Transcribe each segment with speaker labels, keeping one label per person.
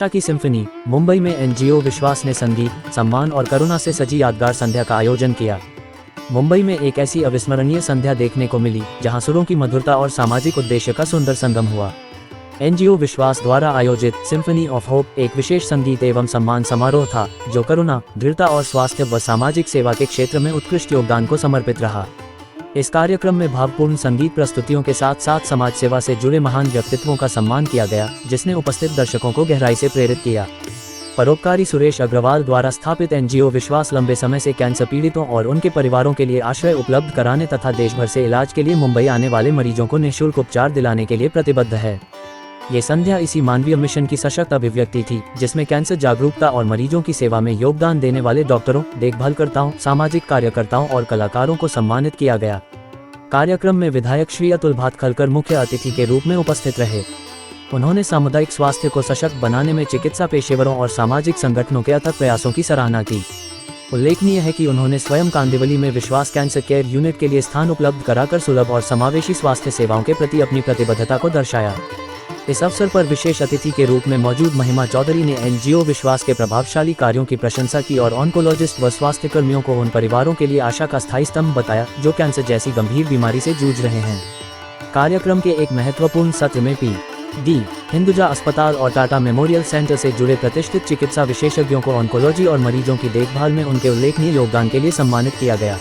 Speaker 1: आशा की सिम्फनी। मुंबई में एनजीओ विश्वास ने संगीत, सम्मान और करुणा से सजी यादगार संध्या का आयोजन किया। मुंबई में एक ऐसी अविस्मरणीय संध्या देखने को मिली जहां सुरों की मधुरता और सामाजिक उद्देश्य का सुंदर संगम हुआ। एनजीओ विश्वास द्वारा आयोजित सिम्फनी ऑफ होप एक विशेष संगीत एवं सम्मान समारोह था जो करुणा, दृढ़ता और स्वास्थ्य व सामाजिक सेवा के क्षेत्र में उत्कृष्ट योगदान को समर्पित रहा। इस कार्यक्रम में भावपूर्ण संगीत प्रस्तुतियों के साथ साथ समाज सेवा से जुड़े महान व्यक्तित्वों का सम्मान किया गया, जिसने उपस्थित दर्शकों को गहराई से प्रेरित किया। परोपकारी सुरेश अग्रवाल द्वारा स्थापित एनजीओ विश्वास लंबे समय से कैंसर पीड़ितों और उनके परिवारों के लिए आश्रय उपलब्ध कराने तथा देश भर से इलाज के लिए मुंबई आने वाले मरीजों को निःशुल्क उपचार दिलाने के लिए प्रतिबद्ध है। ये संध्या इसी मानवीय मिशन की सशक्त अभिव्यक्ति थी, जिसमें कैंसर जागरूकता और मरीजों की सेवा में योगदान देने वाले डॉक्टरों, देखभालकर्ताओं, सामाजिक कार्यकर्ताओं और कलाकारों को सम्मानित किया गया। कार्यक्रम में विधायक श्री अतुल भातखलकर मुख्य अतिथि के रूप में उपस्थित रहे। उन्होंने सामुदायिक स्वास्थ्य को सशक्त बनाने में चिकित्सा पेशेवरों और सामाजिक संगठनों के अथक प्रयासों की सराहना की। उल्लेखनीय है कि उन्होंने स्वयं कांदिवली में विश्वास कैंसर केयर यूनिट के लिए स्थान उपलब्ध कराकर सुलभ और समावेशी स्वास्थ्य सेवाओं के प्रति अपनी प्रतिबद्धता को दर्शाया। इस अवसर पर विशेष अतिथि के रूप में मौजूद महिमा चौधरी ने एनजीओ विश्वास के प्रभावशाली कार्यों की प्रशंसा की और ऑन्कोलॉजिस्ट व स्वास्थ्य कर्मियों को उन परिवारों के लिए आशा का स्थायी स्तंभ बताया जो कैंसर जैसी गंभीर बीमारी से जूझ रहे हैं। कार्यक्रम के एक महत्वपूर्ण सत्र में पी.डी. हिंदुजा अस्पताल और टाटा मेमोरियल सेंटर से जुड़े प्रतिष्ठित चिकित्सा विशेषज्ञों को ऑन्कोलॉजी और मरीजों की देखभाल में उनके उल्लेखनीय योगदान के लिए सम्मानित किया गया।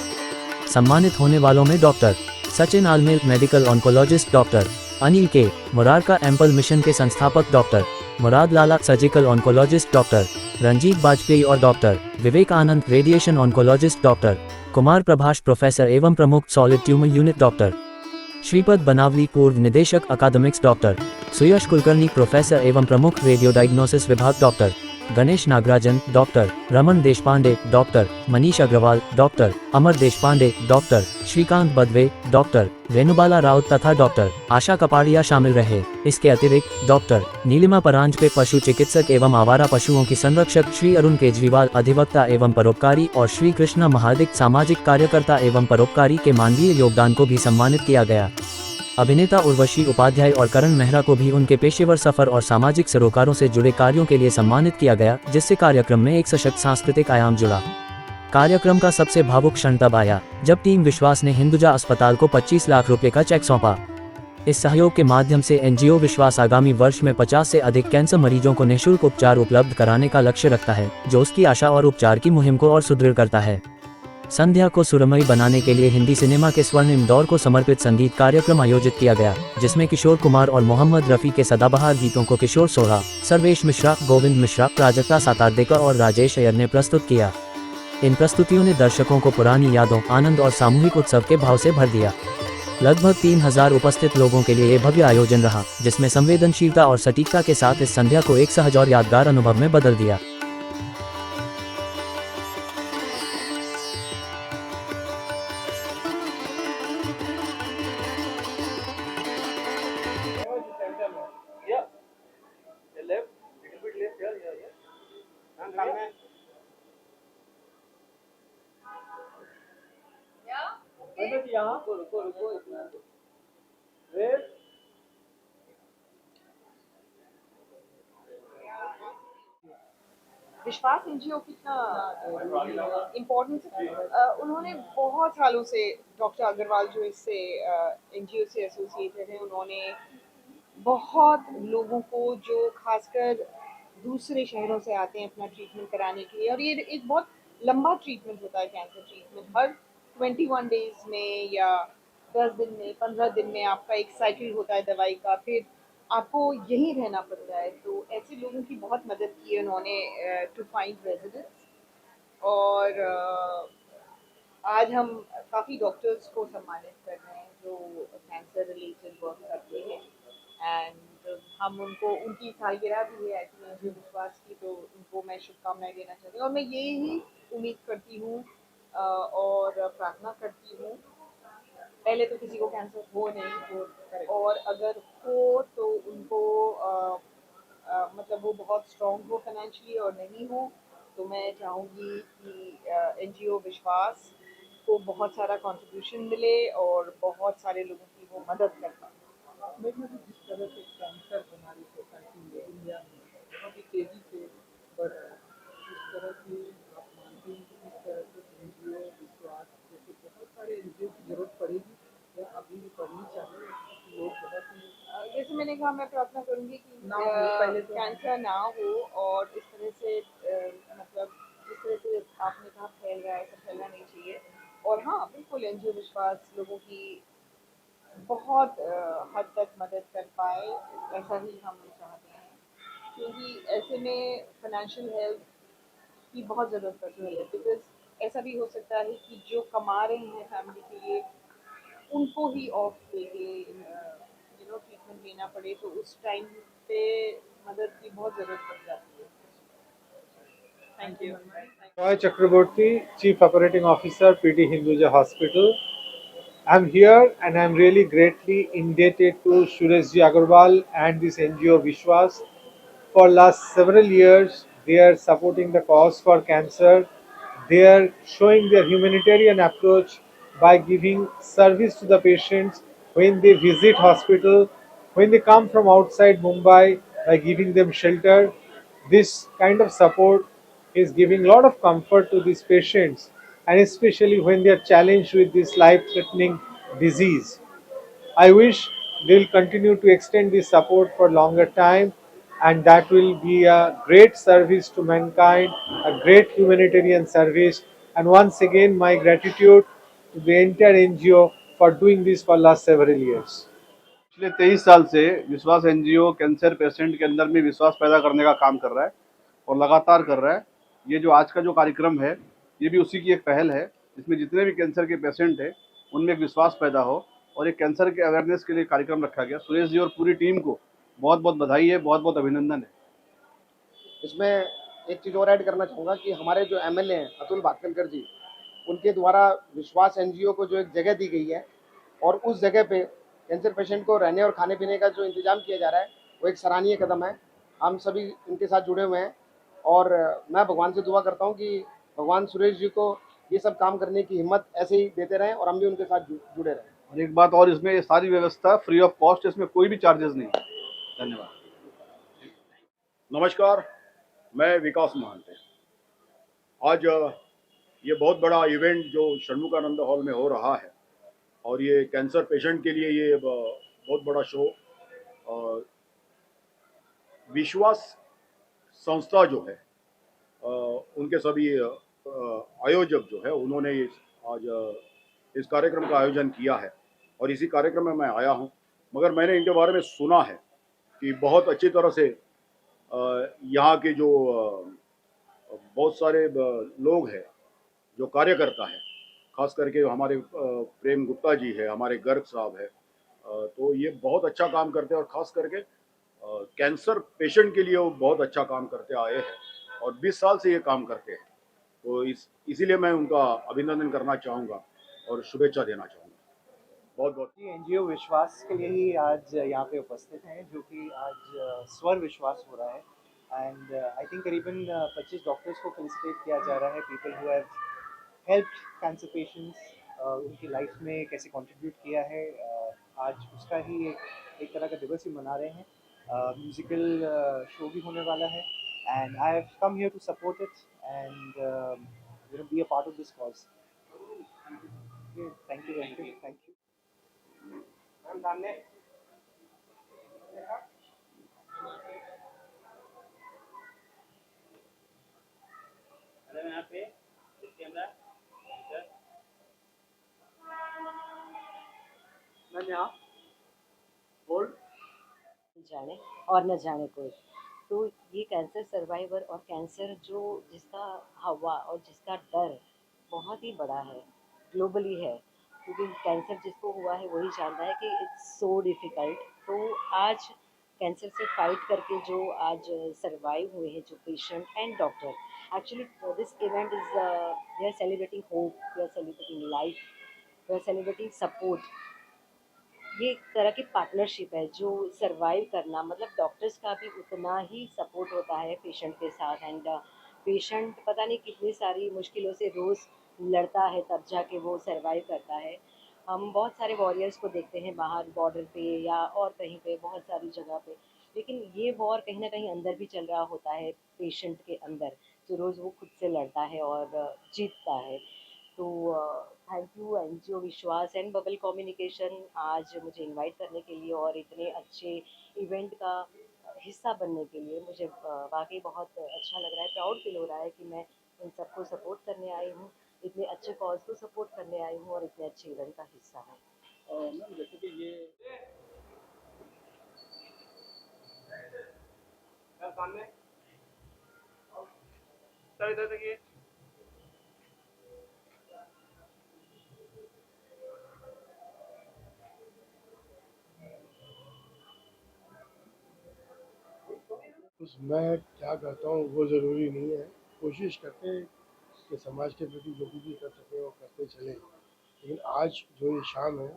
Speaker 1: सम्मानित होने वालों में doctor Sachin Almel, medical oncologist, doctor Anil K Murarka Ample Mission के संस्थापक, doctor Murad Lala, surgical oncologist, doctor Ranjit Bajpai और doctor Vivek Anand, radiation oncologist, doctor Kumar Prabhash, professor एवं प्रमुख solid tumour unit, doctor Shripad Banavali, पूर्व निदेशक academics, doctor Suyash Kulkarni, professor एवं प्रमुख रेडियो डायग्नोसिस विभाग, doctor Ganesh Nagarajan, doctor Raman Deshpande, doctor Manish Agarwal, doctor Amar Deshpande, doctor Shrikant बदवे, doctor Renubala Raut तथा डॉक्टर आशा कपाड़िया शामिल रहे। इसके अतिरिक्त डॉक्टर नीलिमा परांजपे, पशु चिकित्सक एवं आवारा पशुओं की संरक्षक, श्री अरुण केजरीवाल, अधिवक्ता एवं परोपकारी, और श्री कृष्णा महादिक, सामाजिक कार्यकर्ता एवं परोपकारी के मानवीय योगदान को भी सम्मानित किया गया। अभिनेता उर्वशी उपाध्याय और करण मेहरा को भी उनके पेशेवर सफर और सामाजिक सरोकारों से जुड़े कार्यों के लिए सम्मानित किया गया, जिससे कार्यक्रम में एक सशक्त सांस्कृतिक आयाम जुड़ा। कार्यक्रम का सबसे भावुक क्षण तब आया जब टीम विश्वास ने हिंदुजा अस्पताल को 25 लाख रुपए का चेक सौंपा। इस सहयोग के माध्यम से एनजीओ विश्वास आगामी वर्ष में 50 से अधिक कैंसर मरीजों को निःशुल्क उपचार उपलब्ध कराने का लक्ष्य रखता है, जो उसकी आशा और उपचार की मुहिम को और सुदृढ़ करता है। संध्या को सुरमई बनाने के लिए हिंदी सिनेमा के स्वर्णिम दौर को समर्पित संगीत कार्यक्रम आयोजित किया गया, जिसमें किशोर कुमार और मोहम्मद रफ़ी के सदाबहार गीतों को किशोर सोहा, सर्वेश मिश्रा, गोविंद मिश्रा, प्राजक्ता सातारदेकर और राजेश अय्यर ने प्रस्तुत किया। इन प्रस्तुतियों ने दर्शकों को पुरानी यादों, आनंद और सामूहिक उत्सव के भाव से भर दिया। लगभग 3000 उपस्थित लोगों के लिए ये भव्य आयोजन रहा, जिसमें संवेदनशीलता और सटीकता के साथ इस संध्या को एक सहज और यादगार अनुभव में बदल दिया।
Speaker 2: विश्वास एनजीओ कितना इम्पोर्टेंस उन्होंने बहुत सालों से, डॉक्टर अग्रवाल जो इससे एनजीओ से एसोसिएटेड है, उन्होंने बहुत लोगों को जो खासकर दूसरे शहरों से आते हैं अपना ट्रीटमेंट कराने के लिए, और ये एक बहुत लंबा ट्रीटमेंट होता है कैंसर ट्रीटमेंट, हर 21 डेज में या 10 दिन में, 15 दिन में आपका एक साइकिल होता है दवाई का, फिर आपको यहीं रहना पड़ता है। तो ऐसे लोगों की बहुत मदद की है उन्होंने टू फाइंड रेजिडेंट्स, और आज हम काफ़ी डॉक्टर्स को सम्मानित कर रहे हैं जो कैंसर रिलेटेड वर्क करते हैं, एंड हम उनको, उनकी सालगिरह भी है एक्चुअली विश्वास की, तो उनको मैं शुभकामनाएं देना चाहती हूँ, और मैं ये ही उम्मीद करती हूँ और प्रार्थना करती हूँ, पहले तो किसी को कैंसर हो नहीं हो, और अगर हो तो उनको मतलब वो बहुत स्ट्रॉन्ग हो फाइनेंशियली, और नहीं हो तो मैं चाहूँगी कि एनजीओ विश्वास को बहुत सारा कंट्रीब्यूशन मिले और बहुत सारे लोगों की वो मदद कर पाए।
Speaker 3: जिस तरह से कैंसर हमारी सोसाइटी में, इंडिया में बहुत ही तेजी से बढ़ रहा है। इस तरह की आप मानते हैं कि इस तरह के एनजीओ विश्वास जैसे बहुत सारे एनजीओ की जरूरत पड़ेगी या अभी भी पड़नी चाहिए? लोग बहुत ही
Speaker 2: जैसे मैंने कहा, मैं प्रार्थना करूंगी कि
Speaker 3: ना हो पहले तो
Speaker 2: कैंसर ना हो, और इस तरह से मतलब जिस तरह से आपने कहा फैल रहा है, ऐसा फैलना नहीं चाहिए। और हाँ, बिल्कुल एनजीओ विश्वास लोगों की बहुत हद तक मदद कर पाए, ऐसा ही हम चाहते हैं, क्योंकि ऐसे में फाइनेंशियल हेल्प की बहुत ज़रूरत पड़ती है। बिकॉज ऐसा भी हो सकता है कि जो कमा रहे हैं फैमिली के लिए, उनको ही ऑफ लेके ट्रीटमेंट लेना पड़े, तो उस टाइम पे मदद की बहुत ज़रूरत पड़ जाती है। Thank you.
Speaker 4: Roy Chakraborty, Chief Operating Officer, PT Hinduja Hospital. I'm here and I'm really greatly indebted to Sureshji Agarwal and this NGO Vishwas. For last several years, they are supporting the cause for cancer. They are showing their humanitarian approach by giving service to the patients when they visit hospital, when they come from outside Mumbai, by giving them shelter. This kind of support is giving a lot of comfort to these patients, and especially when they are challenged with this life-threatening disease. I wish they will continue to extend this support for longer time, and that will be a great service to mankind, a great humanitarian service. And once again, my gratitude to the entire NGO for doing this for last several years.
Speaker 5: पिछले 23 साल से विश्वास NGO cancer patient के अंदर में विश्वास पैदा करने का काम कर रहा है और लगातार कर रहा है। ये जो आज का जो कार्यक्रम है, ये भी उसी की एक पहल है, जिसमें जितने भी कैंसर के पेशेंट हैं उनमें एक विश्वास पैदा हो, और एक कैंसर के अवेयरनेस के लिए कार्यक्रम रखा गया। सुरेश जी और पूरी टीम को बहुत बहुत बधाई है, बहुत बहुत अभिनंदन है।
Speaker 6: इसमें एक चीज़ और ऐड करना चाहूँगा कि हमारे जो एमएलए हैं अतुल भातखलकर जी, उनके द्वारा विश्वास एनजीओ को जो एक जगह दी गई है और उस जगह पे कैंसर पेशेंट को रहने और खाने पीने का जो इंतजाम किया जा रहा है, वो एक सराहनीय कदम है। हम सभी इनके साथ जुड़े हुए हैं और मैं भगवान से दुआ करता हूँ कि भगवान सुरेश जी को ये सब काम करने की हिम्मत ऐसे ही देते रहें और हम भी उनके साथ जुड़े रहें।
Speaker 5: और एक बात और, इसमें ये सारी व्यवस्था फ्री ऑफ कॉस्ट, इसमें कोई भी चार्जेस नहीं है। धन्यवाद।
Speaker 7: नमस्कार, मैं विकास महंत। आज ये बहुत बड़ा इवेंट जो षणमुखानंद हॉल में हो रहा है, और ये कैंसर पेशेंट के लिए ये बहुत बड़ा शो, विश्वास संस्था जो है, उनके सभी आयोजक जो है, उन्होंने आज इस कार्यक्रम का आयोजन किया है और इसी कार्यक्रम में मैं आया हूँ। मगर मैंने इनके बारे में सुना है कि बहुत अच्छी तरह से यहाँ के जो बहुत सारे लोग हैं, जो कार्यकर्ता हैं, खास करके हमारे प्रेम गुप्ता जी है, हमारे गर्ग साहब है, तो ये बहुत अच्छा काम करते हैं और ख़ास करके कैंसर पेशेंट के लिए वो बहुत अच्छा काम करते आए हैं और 20 साल से ये काम करते हैं। तो इसीलिए मैं उनका अभिनंदन करना चाहूँगा और शुभेच्छा देना चाहूँगा। बहुत बहुत
Speaker 8: एनजीओ विश्वास के लिए ही आज यहाँ पे उपस्थित हैं, जो कि आज स्वर विश्वास हो रहा है। एंड आई थिंक करीबन 25 डॉक्टर्स को फेलिसिटेट किया जा रहा है, people who have helped cancer patients, उनकी लाइफ में कैसे कंट्रीब्यूट किया है। आज उसका ही एक तरह का दिवस ही मना रहे हैं। म्यूजिकल शो भी होने वाला है, and I have come here to support it and be a part of this cause. Thank you very much. Thank you.
Speaker 9: जाने और न जाने कोई। तो ये कैंसर सर्वाइवर और कैंसर जो जिसका हवा और जिसका डर बहुत ही बड़ा है, ग्लोबली है, क्योंकि कैंसर जिसको हुआ है वही जानता है कि इट्स सो डिफ़िकल्ट। तो आज कैंसर से फाइट करके जो आज सर्वाइव हुए हैं जो patient and doctor, actually this event is we are celebrating hope, we are celebrating life, we are celebrating support. ये एक तरह की पार्टनरशिप है जो सरवाइव करना, मतलब डॉक्टर्स का भी उतना ही सपोर्ट होता है पेशेंट के साथ। एंड पेशेंट पता नहीं कितनी सारी मुश्किलों से रोज़ लड़ता है, तब जाके वो सरवाइव करता है। हम बहुत सारे वॉरियर्स को देखते हैं बाहर बॉर्डर पे या और कहीं पे, बहुत सारी जगह पे, लेकिन ये वॉर कहीं ना कहीं अंदर भी चल रहा होता है पेशेंट के अंदर, जो रोज़ वो खुद से लड़ता है और जीतता है। तो थैंक यू एनजीओ विश्वास एंड बबल कम्युनिकेशन आज मुझे इनवाइट करने के लिए और इतने अच्छे इवेंट का हिस्सा बनने के लिए। मुझे वाकई बहुत अच्छा लग रहा है, प्राउड फील हो रहा है कि मैं इन सबको सपोर्ट करने आई हूँ, इतने अच्छे कॉज को सपोर्ट करने आई हूँ और इतने अच्छे इवेंट का हिस्सा हूँ।
Speaker 3: मैम जैसे कि ये
Speaker 10: उस मैं क्या करता हूँ वो ज़रूरी नहीं है। कोशिश करते हैं कि समाज के प्रति जो भी कर सकें वो करते चलें। लेकिन आज जो ये शाम है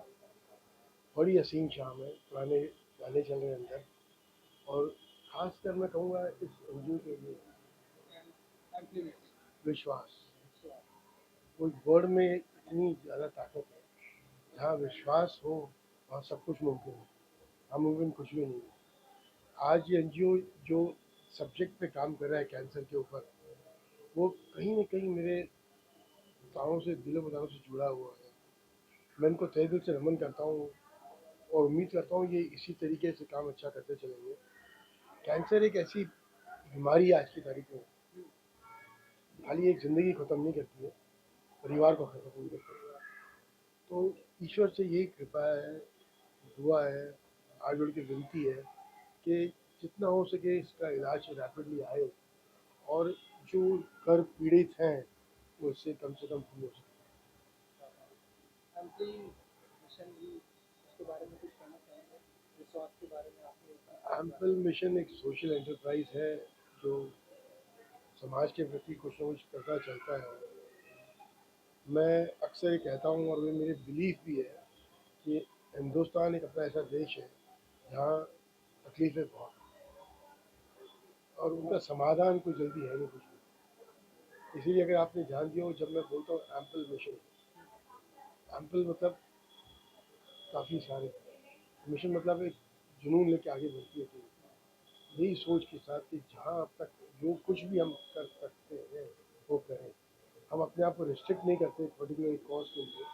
Speaker 10: बड़ी हसीन शाम है, पुराने गाने चल रहे हैं अंदर, और ख़ासकर मैं कहूँगा इस एनजीओ के लिए विश्वास। कोई वर्ड में इतनी ज़्यादा ताकत है, जहाँ विश्वास हो वहाँ सब कुछ मुमकिन है, नामुमकिन कुछ भी नहीं है। आज ये एनजीओ जो सब्जेक्ट पे काम कर रहा है कैंसर के ऊपर, वो कहीं न कहीं मेरे ताओं से, दिलो बताओं से जुड़ा हुआ है। मैं इनको तहे दिल से नमन करता हूँ और उम्मीद करता हूँ ये इसी तरीके से काम अच्छा करते चलेंगे। कैंसर एक ऐसी बीमारी है आज की तारीख में, खाली एक ज़िंदगी ख़त्म नहीं करती है, परिवार को ख़त्म नहीं करती है। तो ईश्वर से यही कृपा है, दुआ है, हाथ जोड़ के विनती है कि जितना हो सके इसका इलाज रैपिडली आए और जो कर पीड़ित हैं वो इससे कम से कम फ्री हो सके।
Speaker 3: एम्पली मिशन भी उसके बारे में कुछ कहना चाहेंगे? विश्वास के बारे में आपने
Speaker 10: एम्पल मिशन एक सोशल एंटरप्राइज है जो समाज के प्रति कुछ न कुछ करता चलता है। मैं अक्सर ये कहता हूँ और ये मेरी बिलीफ भी है कि हिंदुस्तान एक अपना ऐसा देश है जहाँ तकलीफ़ें बहुत हैं और उनका समाधान कोई जल्दी है नहीं कुछ भी। इसीलिए अगर आपने ध्यान दिया हो, जब मैं बोलता हूँ एम्पल मिशन, एम्पल मतलब काफ़ी सारे, मिशन मतलब एक जुनून लेके आगे बढ़ती है टीम, यही सोच के साथ कि जहाँ अब तक जो कुछ भी हम कर सकते हैं वो करें। हम अपने आप को रिस्ट्रिक्ट नहीं करते पर्टिकुलर कॉज के लिए,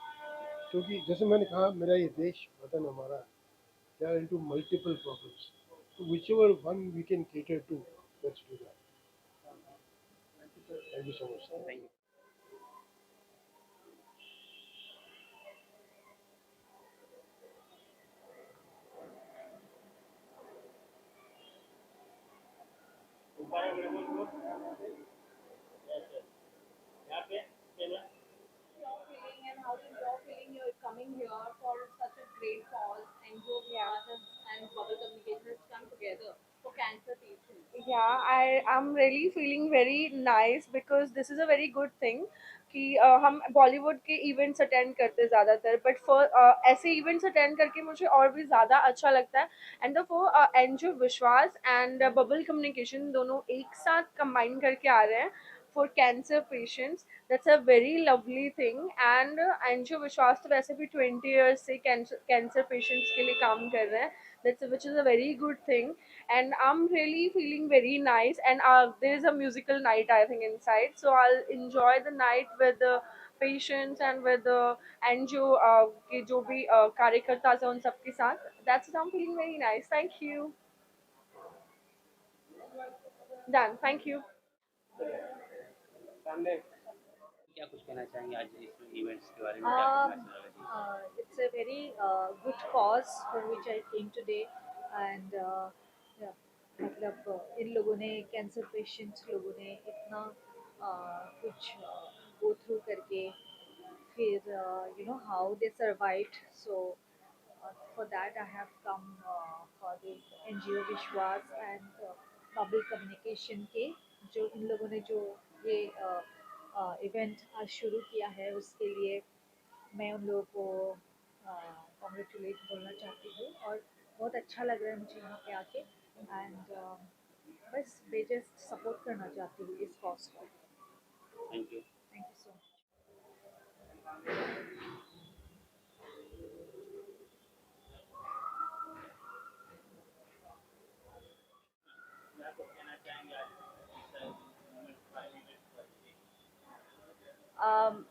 Speaker 10: क्योंकि जैसे मैंने कहा मेरा ये देश वतन हमारा, they are into multiple problems, तो whichever one we can cater to, let's do that. Thank you so much. Thank you.
Speaker 2: Your feeling and how is your feeling you're coming here for such a great cause and Joe and Bubble Communication has come together for cancer patients. Yeah, I'm really feeling very nice because this is a very good thing कि हम बॉलीवुड के events attend करते हैं ज़्यादातर, but for ऐसे events attend करके मुझे और भी ज़्यादा अच्छा लगता है। एंड फॉर एनजीओ विश्वास एंड बबल कम्युनिकेशन दोनों एक साथ कंबाइन करके आ रहे हैं for cancer patients, that's a very lovely thing. And NGO विश्वास तो वैसे भी 20 ईयर्स से कैंसर पेशेंट्स के लिए काम कर रहे हैं, that's which is a very good thing. And I'm really feeling very nice. And there is a musical night I think inside, so I'll enjoy the night with the patients and with the NGO के जो भी कार्यकर्ता हैं उन सबके साथ. That's it. I'm feeling very nice. Thank you. Done. Thank you.
Speaker 11: क्या कुछ कहना चाहेंगे आज इस इवेंट्स के बारे में, क्या कुछ मैसेज रहेगा जी?
Speaker 12: It's a very good cause for which I came today, and yeah, मतलब इन लोगों ने कैंसर पेशेंट्स लोगों ने इतना कुछ गो थ्रू करके फिर you know how they survived. So for that I have come for this NGO विश्वास and बबल कम्युनिकेशन के जो इन लोगों ने जो ये इवेंट आज शुरू किया है उसके लिए मैं उन लोगों को कॉन्ग्रेचुलेट बोलना चाहती हूँ और बहुत अच्छा लग रहा है मुझे यहाँ पे आके। एंड बस बेजस्ट सपोर्ट करना चाहती हूँ इस कॉज को।
Speaker 11: Thank you.
Speaker 12: Thank you so much. um,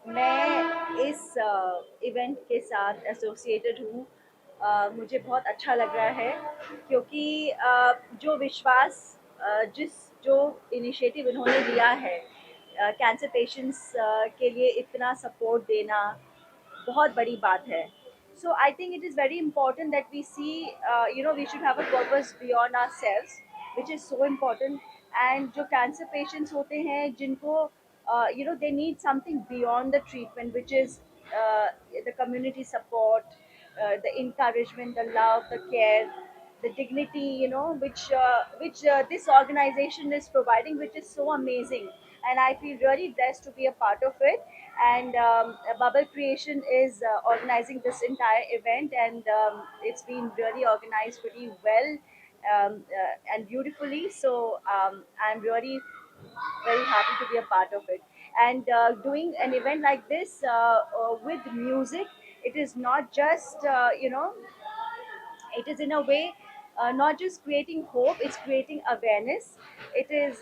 Speaker 12: मैं इस इवेंट के साथ एसोसिएटेड हूँ। मुझे बहुत अच्छा लग रहा है क्योंकि जो विश्वास जिस जो इनिशिएटिव इन्होंने लिया है कैंसर पेशेंट्स के लिए इतना सपोर्ट देना बहुत बड़ी बात है. So I think it is very important that we see, we should have a purpose beyond ourselves, which is so important. And जो cancer patients होते हैं जिनको they need something beyond the treatment, which is the community support, the encouragement, the love, the care, the dignity, which this organization is providing, which is so amazing. And I feel really blessed to be a part of it. And Bubble Creation is organizing this entire event, and it's been really organized pretty well and beautifully. So I'm really very happy to be a part of it. And doing an event like this with music, it is not just it is in a way not just creating hope, it's creating awareness. It is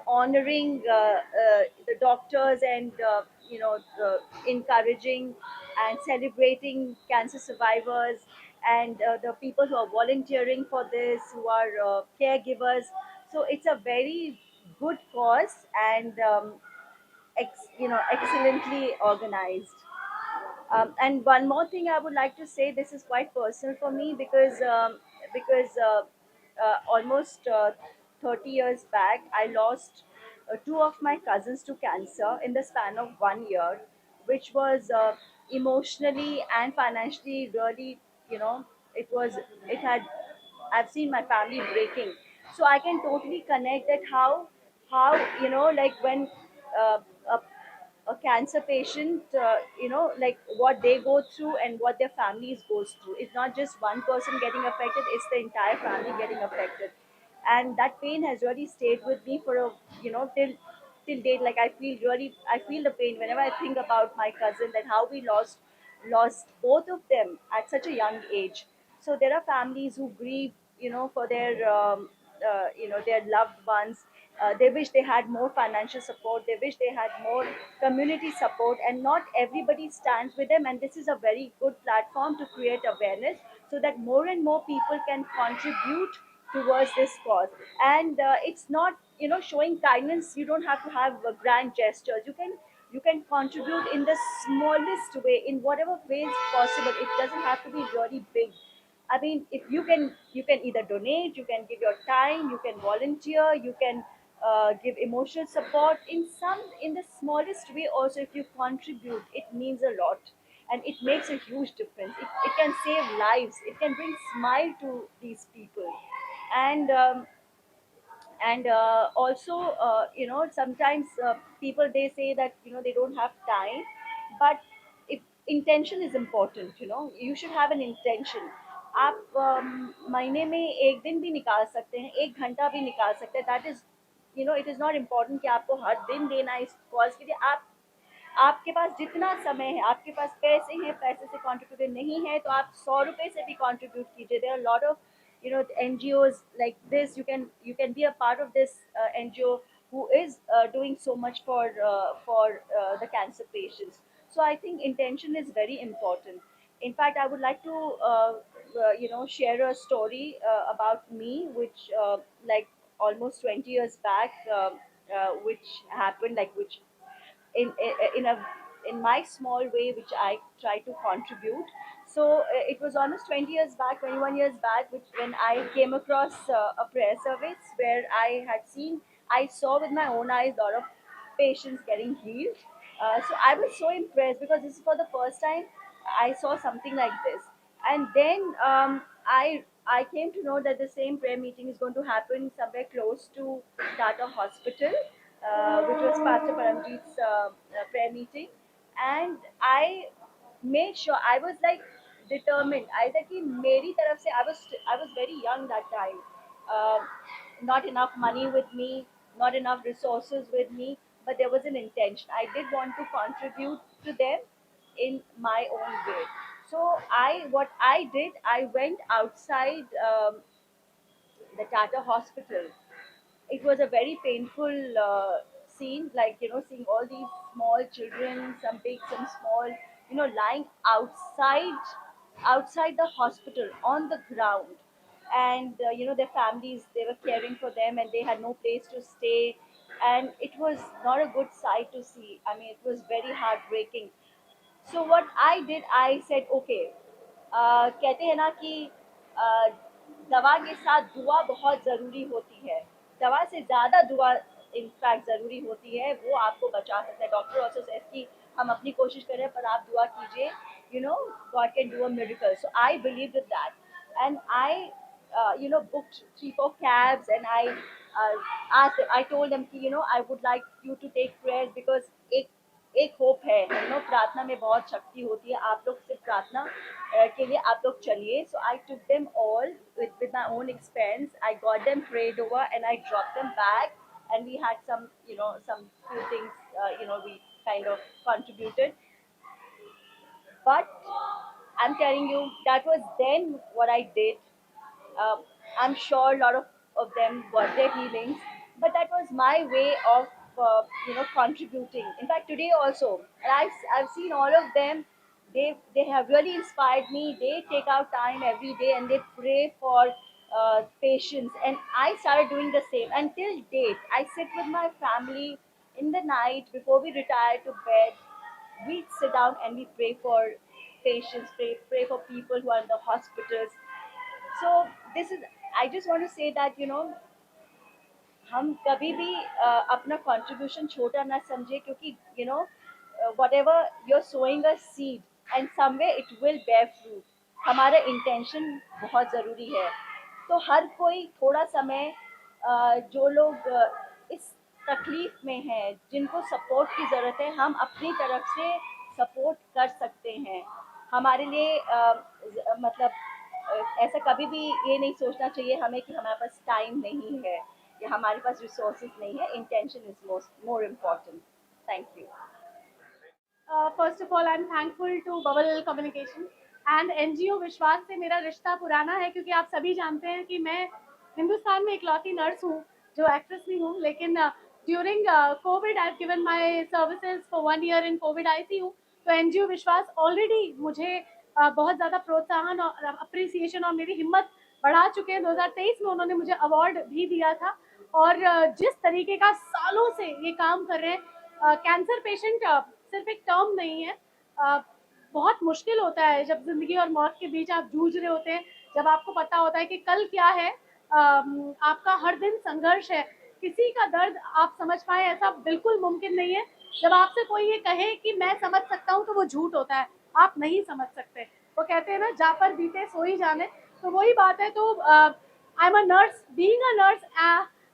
Speaker 12: honoring the doctors and encouraging and celebrating cancer survivors and the people who are volunteering for this, who are caregivers. So it's a very good cause and excellently organized. And one more thing I would like to say, this is quite personal for me because almost 30 years back, I lost two of my cousins to cancer in the span of 1 year, which was emotionally and financially really, it was, it had, I've seen my family breaking. So I can totally connect that how like when uh, a a cancer patient, like what they go through and what their families goes through. It's not just one person getting affected; it's the entire family getting affected, and that pain has really stayed with me for a till date. Like I feel the pain whenever I think about my cousin, that how we lost both of them at such a young age. So there are families who grieve, for their their loved ones. They wish they had more financial support. They wish they had more community support, and not everybody stands with them. And this is a very good platform to create awareness so that more and more people can contribute towards this cause. And it's not showing kindness. You don't have to have grand gestures. You can contribute in the smallest way, in whatever way is possible. It doesn't have to be really big. I mean, if you can either donate, you can give your time, you can volunteer, you can give emotional support in the smallest way. Also, if you contribute, it means a lot, and it makes a huge difference. It can save lives. It can bring smile to these people, and also sometimes people, they say that they don't have time, but if intention is important, you should have an intention. आप महीने में एक दिन भी निकाल सकते हैं, एक घंटा भी निकाल सकते हैं. That is it is not important कि आपको हर दिन देना है इस कॉज के लिए. आपके पास जितना समय है, आपके पास पैसे हैं, पैसे से कंट्रीब्यूट नहीं है तो आप 100 रुपए से भी कंट्रीब्यूट कीजिए. There are lot of NGOs like this. You can be a part of this NGO who is doing so much for the cancer patients. So I think intention is very important. In fact, I would like to share a story about me, which like almost 20 years back, which happened, like which in my small way, which I try to contribute. So it was almost 20 years back, 21 years back, which when I came across a prayer service where I saw with my own eyes a lot of patients getting healed. So I was so impressed because this is for the first time I saw something like this. And then I came to know that the same prayer meeting is going to happen somewhere close to Tata Hospital, which was Pastor Paramjeet's prayer meeting. And I made sure, I was like determined. I said कि मेरी तरफ से, I was very young that time. Not enough money with me, not enough resources with me, but there was an intention. I did want to contribute to them in my own way. So what I did, I went outside the Tata Hospital. It was a very painful
Speaker 13: scene, like, you know, seeing all these small children, some big, some small, you know, lying outside the hospital on the ground, and you know, their families, they were caring for them and they had no place to stay, and it was not a good sight to see. I mean, it was very heartbreaking. So what I did, I said, okay, कहते हैं ना कि uh, दवा के साथ दुआ बहुत ज़रूरी होती है, दवा से ज़्यादा दुआ इनफैक्ट ज़रूरी होती है, वो आपको बचा सकता है. डॉक्टर ऑल्सो सेज कि हम अपनी कोशिश करें पर आप दुआ कीजिए, you know, God can do a miracle. So I believe with that, and I you know, booked 3-4 cabs, and I asked them, I told them कि, you know, I would like you to take prayers, because एक hope है, you know, प्रार्थना में बहुत शक्ति होती है. आप लोग सिर्फ प्रार्थना के लिए आप लोग चलिए. So I took them all with my own expense. I got them prayed over and I dropped them back, and we had some, you know, some few things, you know, we kind of contributed. But I'm telling you, that was then what I did. uh, I'm sure a lot of them got their healings, but that was my way of, you know, contributing. In fact, today also, and I've seen all of them. They have really inspired me. They take out time every day and they pray for patients, and I started doing the same. Until date, I sit with my family in the night before we retire to bed. We sit down and we pray for patients, pray for people who are in the hospitals. So this is, I just want to say that, you know, हम कभी भी अपना contribution छोटा ना समझे, क्योंकि, you know, whatever you're sowing a seed, and somewhere it will bear fruit. हमारा intention बहुत ज़रूरी है. तो हर कोई थोड़ा समय, जो लोग इस तकलीफ में हैं, जिनको सपोर्ट की ज़रूरत है, हम अपनी तरफ से सपोर्ट कर सकते हैं. हमारे लिए मतलब ऐसा कभी भी ये नहीं सोचना चाहिए हमें कि हमारे पास टाइम नहीं है या हमारे पास रिसोर्सेज नहीं है. Intention is more important. Thank you.
Speaker 14: First of all I am thankful to bubble communication and NGO Vishwas से मेरा रिश्ता पुराना है, क्योंकि आप सभी जानते हैं कि मैं हिंदुस्तान में इकलौती नर्स हूँ जो एक्ट्रेस भी हूँ, लेकिन during Covid I have given my services for 1 year in Covid ICU. तो एनजीओ विश्वास ऑलरेडी मुझे बहुत ज़्यादा प्रोत्साहन और अप्रिसिएशन और मेरी हिम्मत बढ़ा चुके हैं. 2023 में उन्होंने मुझे अवार्ड भी दिया था. और जिस तरीके का सालों से ये काम कर रहे हैं, कैंसर पेशेंट सिर्फ एक टर्म नहीं है. बहुत मुश्किल होता है जब ज़िंदगी और मौत के बीच आप जूझ रहे होते हैं, जब आपको पता होता है कि कल क्या है. आपका हर दिन संघर्ष है. किसी का दर्द आप समझ पाए ऐसा बिल्कुल मुमकिन नहीं है. जब आपसे कोई ये कहे कि मैं समझ सकता हूँ, तो वो झूठ होता है. आप नहीं समझ सकते. वो कहते हैं ना, जा पर बीते सो ही जाने. तो वही बात है. तो I am a nurse. Being a nurse,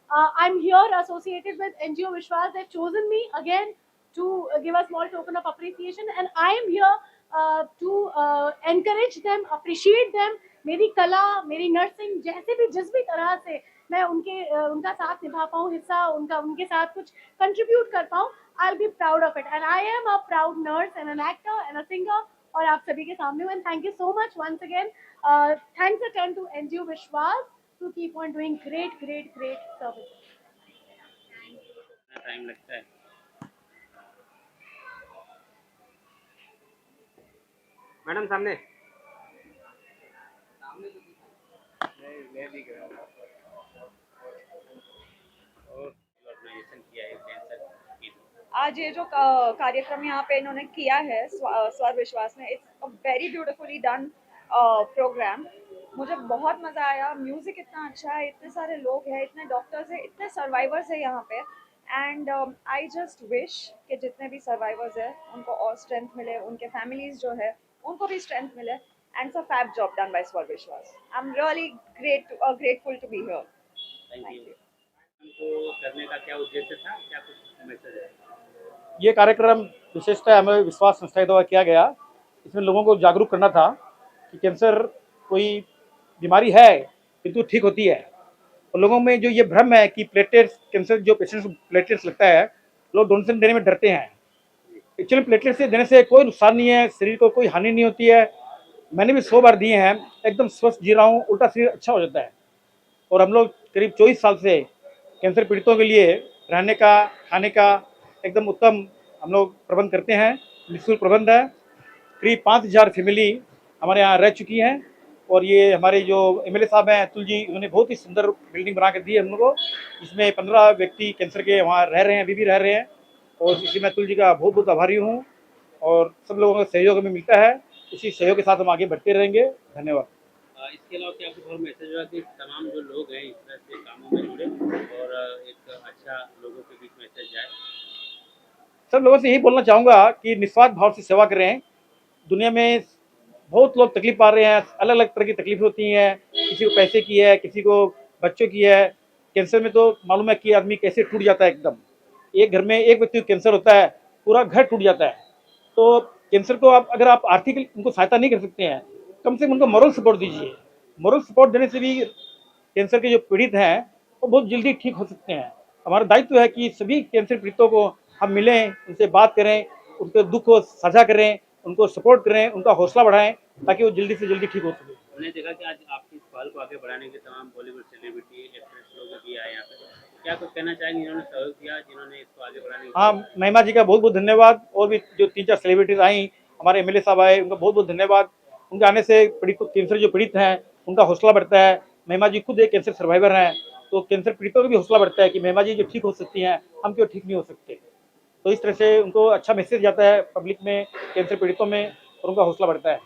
Speaker 14: I'm here associated with NGO Vishwas. They've chosen me again to give a small token of appreciation, and I am here to encourage them, appreciate them. मेरी कला, मेरी nursing, जैसे भी जिस भी तरह से मैं उनका साथ निभा पाऊँ, हिस्सा उनके साथ कुछ कंट्रीब्यूट कर पाऊँ, I'll be proud of it. And I am a proud nurse and an actor and a singer. और आप सभी के सामने हूँ. And thank you so much once again. Thanks a ton to NGO Vishwas to keep on doing great service.
Speaker 11: Time लगता है. Madam सामने मैं दिख रहा हूँ. ऑर्गेनाइजेशन किया है कैंसर की.
Speaker 2: आज ये जो कार्यक्रम यहाँ पे इन्होंने किया है स्वर विश्वास ने, it's a very beautifully done programme. मुझे बहुत मज़ा आया. म्यूज़िक इतना अच्छा है, इतने सारे लोग हैं, इतने डॉक्टर्स हैं, इतने सर्वाइवर्स हैं यहाँ पे. एंड आई जस्ट विश कि जितने भी सर्वाइवर्स हैं उनको और स्ट्रेंथ मिले, उनके फैमिलीज जो है उनको भी स्ट्रेंथ मिले. And it's a fab job done by Swar Vishwas. I am really grateful to be here.
Speaker 11: Thank you. हमको करने का क्या उद्देश्य था, क्या कुछ मैसेज है?
Speaker 15: ये कार्यक्रम विशेषतः हमें विश्वास संस्था द्वारा किया गया. इसमें लोगों को जागरूक करना था कि कैंसर कोई बीमारी है किंतु ठीक होती है. और लोगों में जो ये भ्रम है कि प्लेटलेट्स, कैंसर जो पेशेंट्स को प्लेटलेट्स लगता है, लोग डोनेशन देने में डरते हैं. एक्चुअली प्लेटलेट्स से देने से कोई नुकसान नहीं है, शरीर को कोई हानि नहीं होती है. मैंने भी 100 बार दिए हैं, एकदम स्वस्थ जी रहा हूँ, उल्टा शरीर अच्छा हो जाता है. और हम लोग करीब 24 साल से कैंसर पीड़ितों के लिए रहने का, खाने का एकदम उत्तम हम लोग प्रबंध करते हैं। निःशुल्क प्रबंध है। करीब 5000 फैमिली हमारे यहाँ रह चुकी हैं और ये हमारे जो एमएलए साहब हैं अतुल जी, उन्होंने बहुत ही सुंदर बिल्डिंग बना के दी है हम लोग को। इसमें 15 व्यक्ति कैंसर के वहाँ रह रहे हैं, अभी भी रह रहे हैं और इसी में अतुल जी का बहुत बहुत आभारी हूँ और सब लोगों का सहयोग हमें मिलता है। इसी सहयोग के साथ हम आगे बढ़ते रहेंगे। धन्यवाद।
Speaker 11: इसके अलावा क्या कुछ और मैसेज होगा कि तमाम जो लोग हैं इस तरह से कामों में जुड़े और एक अच्छा लोगों के बीच मैसेज जाए?
Speaker 15: सब लोगों से यही बोलना चाहूँगा कि निस्वार्थ भाव से सेवा करें। दुनिया में बहुत लोग तकलीफ पा रहे हैं, अलग अलग तरह की तकलीफ होती हैं, किसी को पैसे की है, किसी को बच्चों की है। कैंसर में तो मालूम है कि आदमी कैसे टूट जाता है एकदम। एक घर में एक व्यक्ति को कैंसर होता है, पूरा घर टूट जाता है। तो कैंसर को आप अगर आप आर्थिक उनको सहायता नहीं कर सकते हैं, कम से कम उनको मॉरल सपोर्ट दीजिए। मॉरल सपोर्ट देने से भी कैंसर के जो पीड़ित हैं वो बहुत जल्दी ठीक हो सकते हैं। हमारा दायित्व है कि सभी कैंसर पीड़ितों को हम मिलें, उनसे बात करें, उनके दुख को साझा करें, उनको सपोर्ट करें, उनका हौसला बढ़ाएं ताकि वो जल्दी से जल्दी ठीक हो सके।
Speaker 11: हमने देखा कि आज आपकी इस पहल को आगे बढ़ाने के तमाम बॉलीवुड सेलिब्रिटी, एक्ट्रेस लोग भी आए यहाँ पे। क्या कुछ कहना चाहेंगे जिन्होंने सहयोग दिया, जिन्होंने इसको आगे बढ़ाने की?
Speaker 15: हाँ, महिमा जी का बहुत बहुत धन्यवाद और भी जो 3-4 सेलिब्रिटीज आई, हमारे एमएलए साहब आए, उनका बहुत बहुत धन्यवाद। उनके आने से पीड़ित कैंसर जो पीड़ित हैं उनका हौसला बढ़ता है। महिमा जी खुद एक कैंसर सर्वाइवर हैं, तो कैंसर पीड़ितों का भी हौसला बढ़ता है कि महिमा जी जो ठीक हो सकती हैं, हम क्यों ठीक नहीं हो सकते। तो इस तरह से उनको अच्छा मैसेज जाता है पब्लिक में, कैंसर पीड़ितों में, और उनका हौसला बढ़ता है।